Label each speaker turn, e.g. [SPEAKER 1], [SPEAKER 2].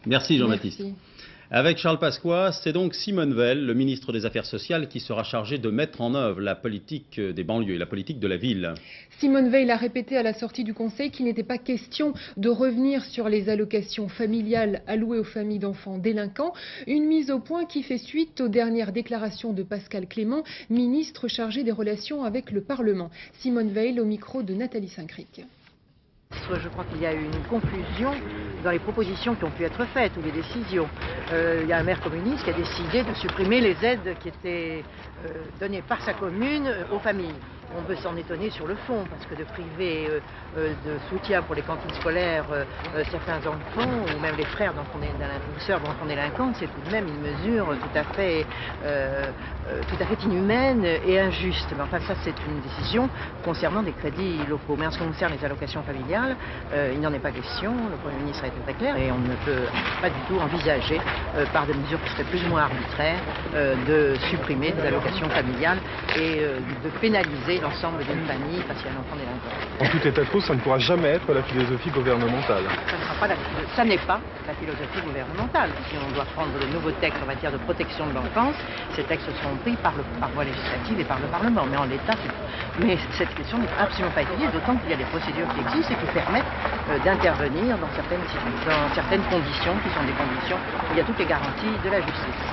[SPEAKER 1] Merci Jean-Baptiste.
[SPEAKER 2] Merci.
[SPEAKER 1] Avec Charles Pasqua, c'est donc Simone Veil, le ministre des Affaires sociales, qui sera chargé de mettre en œuvre la politique des banlieues et la politique de la ville.
[SPEAKER 2] Simone Veil a répété à la sortie du Conseil qu'il n'était pas question de revenir sur les allocations familiales allouées aux familles d'enfants délinquants. Une mise au point qui fait suite aux dernières déclarations de Pascal Clément, ministre chargé des relations avec le Parlement. Simone Veil au micro de Nathalie Saint-Cric.
[SPEAKER 3] Je crois qu'il y a eu une confusion dans les propositions qui ont pu être faites ou les décisions. Il y a un maire communiste qui a décidé de supprimer les aides qui étaient données par sa commune aux familles. On peut s'en étonner sur le fond, parce que de priver de soutien pour les cantines scolaires certains enfants, ou même les frères ou sœurs d'enfants délinquants, c'est tout de même une mesure tout à fait inhumaine et injuste. Mais enfin, ça, c'est une décision concernant des crédits locaux. Mais en ce qui concerne les allocations familiales, il n'en est pas question. Le Premier ministre a été très clair et on ne peut pas du tout envisager, par des mesures qui seraient plus ou moins arbitraires, de supprimer des allocations familiales et de pénaliser l'ensemble d'une famille parce qu'il y a un enfant délinquant.
[SPEAKER 4] En tout état de cause, ça ne pourra jamais être la philosophie gouvernementale.
[SPEAKER 3] Ça n'est pas la philosophie gouvernementale. Si on doit prendre de nouveaux textes en matière de protection de l'enfance, ces textes seront pris par voie législative et par le Parlement. Mais en l'état, cette question n'est absolument pas étudiée, d'autant qu'il y a des procédures qui existent et qui permettent d'intervenir dans certaines conditions qui sont des conditions où il y a toutes les garanties de la justice.